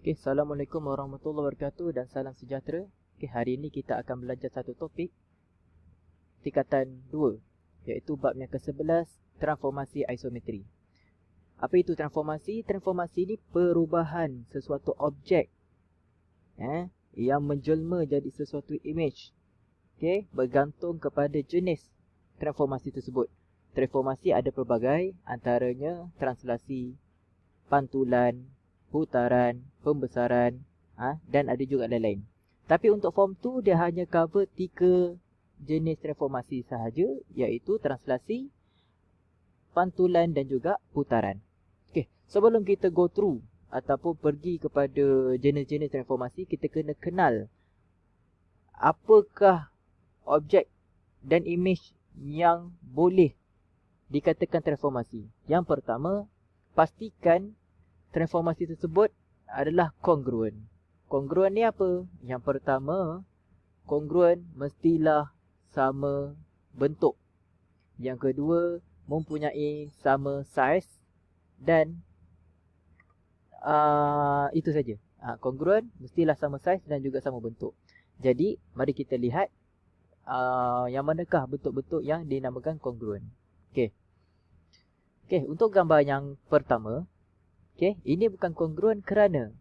Assalamualaikum warahmatullahi wabarakatuh dan salam sejahtera. Hari ini kita akan belajar satu topik tingkatan 2, iaitu bab yang ke-11, transformasi isometri. Apa itu transformasi? Transformasi ini perubahan sesuatu objek yang menjelma jadi sesuatu image. Bergantung kepada jenis transformasi tersebut. Transformasi ada pelbagai, antaranya translasi, pantulan, putaran, pembesaran, dan ada juga lain-lain. Tapi untuk form 2 dia hanya cover 3 jenis transformasi sahaja, iaitu translasi, pantulan dan juga putaran. Sebelum kita go through ataupun pergi kepada jenis-jenis transformasi, kita kena kenal apakah objek dan image yang boleh dikatakan transformasi. Yang pertama, pastikan transformasi tersebut adalah kongruen. Kongruen ni apa? Yang pertama, kongruen mestilah sama bentuk. Yang kedua, mempunyai sama saiz. Dan itu saja. Kongruen mestilah sama saiz dan juga sama bentuk. Jadi, mari kita lihat yang manakah bentuk-bentuk yang dinamakan kongruen. Untuk gambar yang pertama, ini bukan kongruen kerana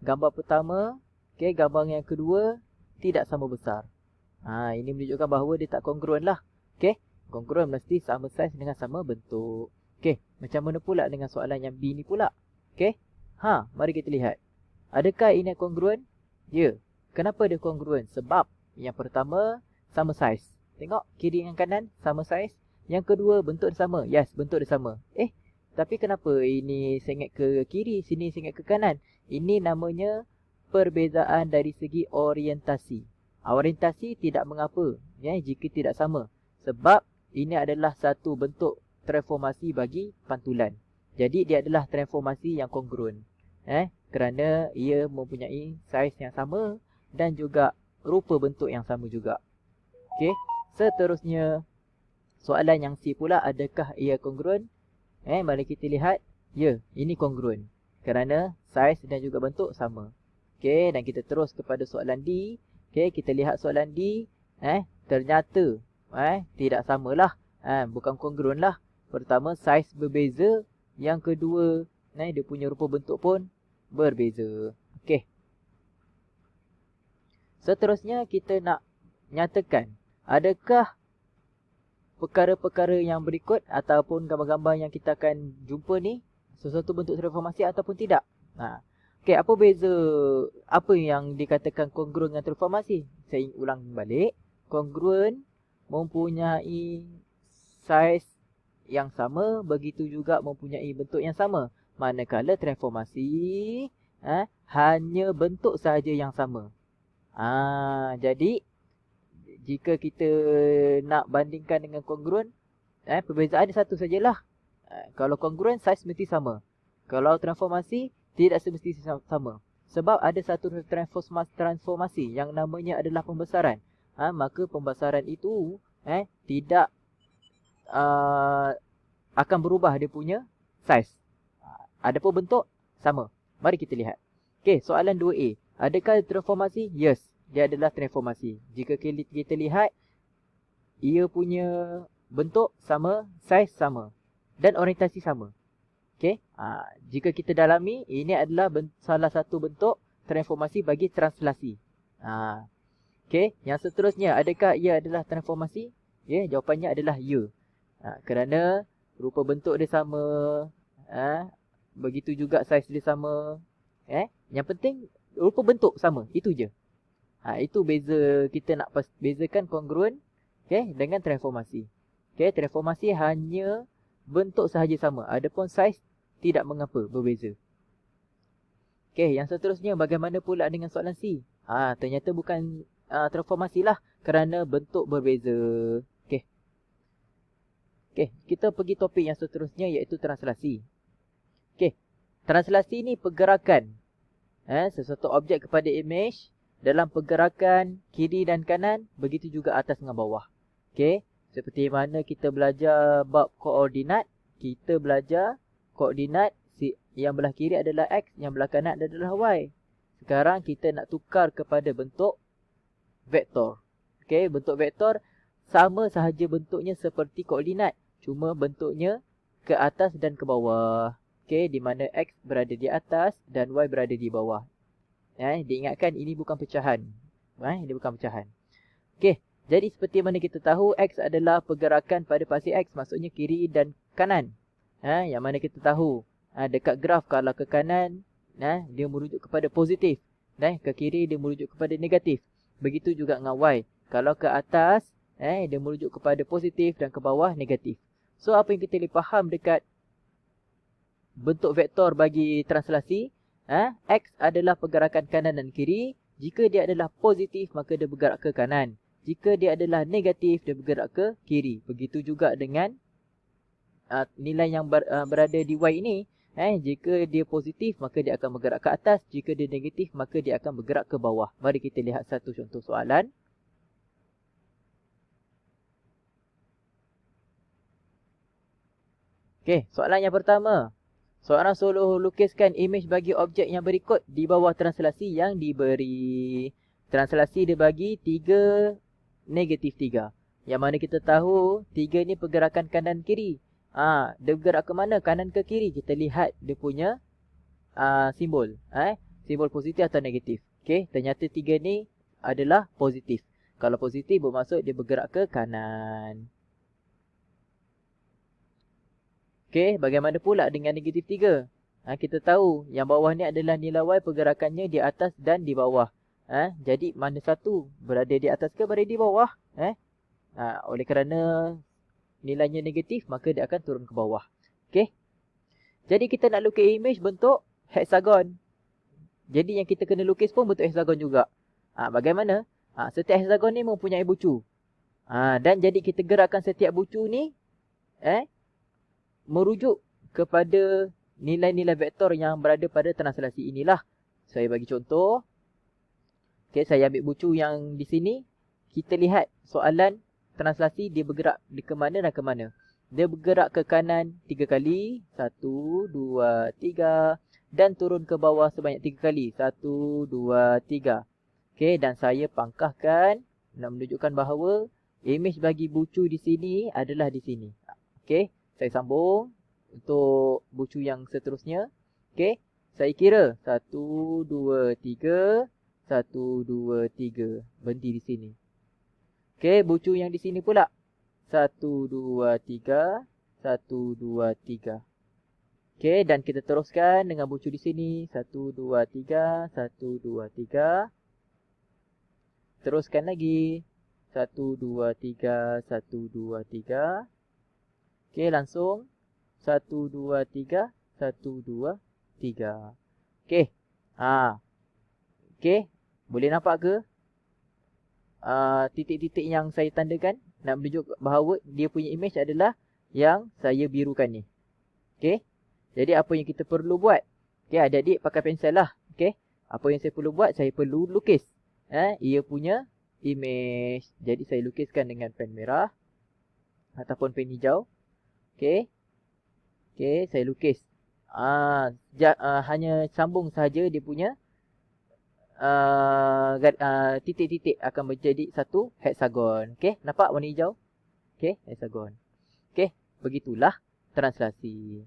gambar pertama, gambar yang kedua tidak sama besar. Ini menunjukkan bahawa dia tak kongruen lah. Kongruen mesti sama saiz dengan sama bentuk. Macam mana pula dengan soalan yang B ni pula? Mari kita lihat. Adakah ini kongruen? Ya. Kenapa dia kongruen? Sebab yang pertama sama saiz. Tengok kiri dengan kanan sama saiz. Yang kedua bentuk dia sama. Yes, bentuk dia sama. Tapi kenapa ini sengit ke kiri, sini sengit ke kanan? Ini namanya perbezaan dari segi orientasi. Orientasi tidak mengapa jika tidak sama. Sebab ini adalah satu bentuk transformasi bagi pantulan. Jadi dia adalah transformasi yang kongruen. Kerana ia mempunyai saiz yang sama dan juga rupa bentuk yang sama juga. Seterusnya, soalan yang C pula, adakah ia kongruen? Mari kita lihat. Ya, ini kongruen. Kerana saiz dan juga bentuk sama. Dan kita terus kepada soalan D. Kita lihat soalan D. Ternyata tidak samalah. Bukan kongruen lah. Pertama, saiz berbeza. Yang kedua, dia punya rupa bentuk pun berbeza. Seterusnya, kita nak nyatakan adakah perkara-perkara yang berikut ataupun gambar-gambar yang kita akan jumpa ni sesuatu bentuk transformasi ataupun tidak. Apa beza, apa yang dikatakan kongruen dengan transformasi? Saya ulang balik. Kongruen mempunyai saiz yang sama, begitu juga mempunyai bentuk yang sama. Manakala transformasi hanya bentuk sahaja yang sama. Jadi jika kita nak bandingkan dengan kongruen, perbezaan dia satu sajalah. Kalau kongruen, saiz mesti sama. Kalau transformasi, tidak semestinya sama. Sebab ada satu transformasi yang namanya adalah pembesaran. Maka pembesaran itu tidak akan berubah dia punya saiz. Adapun bentuk, sama. Mari kita lihat. Soalan 2A. Adakah transformasi? Yes. Dia adalah transformasi. Jika kita lihat, ia punya bentuk sama, saiz sama dan orientasi sama. Jika kita dalami, ini adalah salah satu bentuk transformasi bagi translasi. Yang seterusnya, adakah ia adalah transformasi? Jawapannya adalah ya. Kerana rupa bentuk dia sama, begitu juga saiz dia sama. Yang penting rupa bentuk sama, itu je. Itu beza, kita nak bezakan kongruen dengan transformasi. Transformasi hanya bentuk sahaja sama. Adapun saiz tidak mengapa berbeza. Yang seterusnya, bagaimana pula dengan soalan C? Ternyata bukan transformasi lah, kerana bentuk berbeza. Kita pergi topik yang seterusnya, iaitu translasi. Translasi ni pergerakan sesuatu objek kepada image dalam pergerakan kiri dan kanan, begitu juga atas dengan bawah. Seperti mana kita belajar bab koordinat, kita belajar koordinat yang belah kiri adalah X, yang belah kanan adalah Y. Sekarang kita nak tukar kepada bentuk vektor. Okey, bentuk vektor sama sahaja bentuknya seperti koordinat. Cuma bentuknya ke atas dan ke bawah. Okey, di mana X berada di atas dan Y berada di bawah. Diingatkan ini bukan pecahan. Ini bukan pecahan. Okey, jadi seperti mana kita tahu X adalah pergerakan pada pasir X, maksudnya kiri dan kanan. Yang mana kita tahu dekat graf kalau ke kanan dia merujuk kepada positif, ke kiri dia merujuk kepada negatif. Begitu juga dengan Y. Kalau ke atas dia merujuk kepada positif dan ke bawah negatif. So apa yang kita boleh faham dekat bentuk vektor bagi translasi, X adalah pergerakan kanan dan kiri. Jika dia adalah positif maka dia bergerak ke kanan. Jika dia adalah negatif dia bergerak ke kiri. Begitu juga dengan nilai yang berada di Y ini. Jika dia positif maka dia akan bergerak ke atas. Jika dia negatif maka dia akan bergerak ke bawah. Mari kita lihat satu contoh soalan. Okey, soalan yang pertama. Seorang suruh lukiskan imej bagi objek yang berikut di bawah translasi yang diberi. Translasi dia bagi 3, -3. Yang mana kita tahu 3 ni pergerakan kanan kiri. Dia bergerak ke mana? Kanan ke kiri? Kita lihat dia punya simbol. Simbol positif atau negatif. Okey, ternyata 3 ni adalah positif. Kalau positif bermaksud dia bergerak ke kanan. Okey, bagaimana pula dengan negatif 3? Kita tahu yang bawah ni adalah nilai Y, pergerakannya di atas dan di bawah. Jadi mana satu? Berada di atas ke berada di bawah? Oleh kerana nilainya negatif maka dia akan turun ke bawah. Okey. Jadi kita nak lukis imej bentuk heksagon. Jadi yang kita kena lukis pun bentuk heksagon juga. Bagaimana? Setiap heksagon ni mempunyai bucu. Dan jadi kita gerakkan setiap bucu ni merujuk kepada nilai-nilai vektor yang berada pada translasi inilah. Saya bagi contoh. Okey, saya ambil bucu yang di sini. Kita lihat soalan translasi dia bergerak ke mana dan ke mana. Dia bergerak ke kanan 3 kali. 1, 2, 3. Dan turun ke bawah sebanyak 3 kali. 1, 2, 3. Okey, dan saya pangkahkan nak menunjukkan bahawa imej bagi bucu di sini adalah di sini. Okey, saya sambung untuk bucu yang seterusnya. Okey, saya kira 1, 2, 3. 1, 2, 3. Berhenti di sini. Okey, bucu yang di sini pula. 1, 2, 3. 1, 2, 3. Okey, dan kita teruskan dengan bucu di sini. 1, 2, 3. 1, 2, 3. Teruskan lagi. 1, 2, 3. 1, 2, 3. Okey, langsung. 1, 2, 3. 1, 2, 3. Okey. Okey, boleh nampak ke? Titik-titik yang saya tandakan nak menunjuk bahawa dia punya imej adalah yang saya birukan ni. Okey. Jadi apa yang kita perlu buat? Okey, adik-adik pakai pensel lah. Okey. Apa yang saya perlu buat? Saya perlu lukis ia punya imej. Jadi saya lukiskan dengan pen merah ataupun pen hijau. Okey. Okey, saya lukis. Hanya sambung saja dia punya titik-titik akan menjadi satu heksagon. Okey, nampak warna hijau? Okey, heksagon. Okey, begitulah translasi.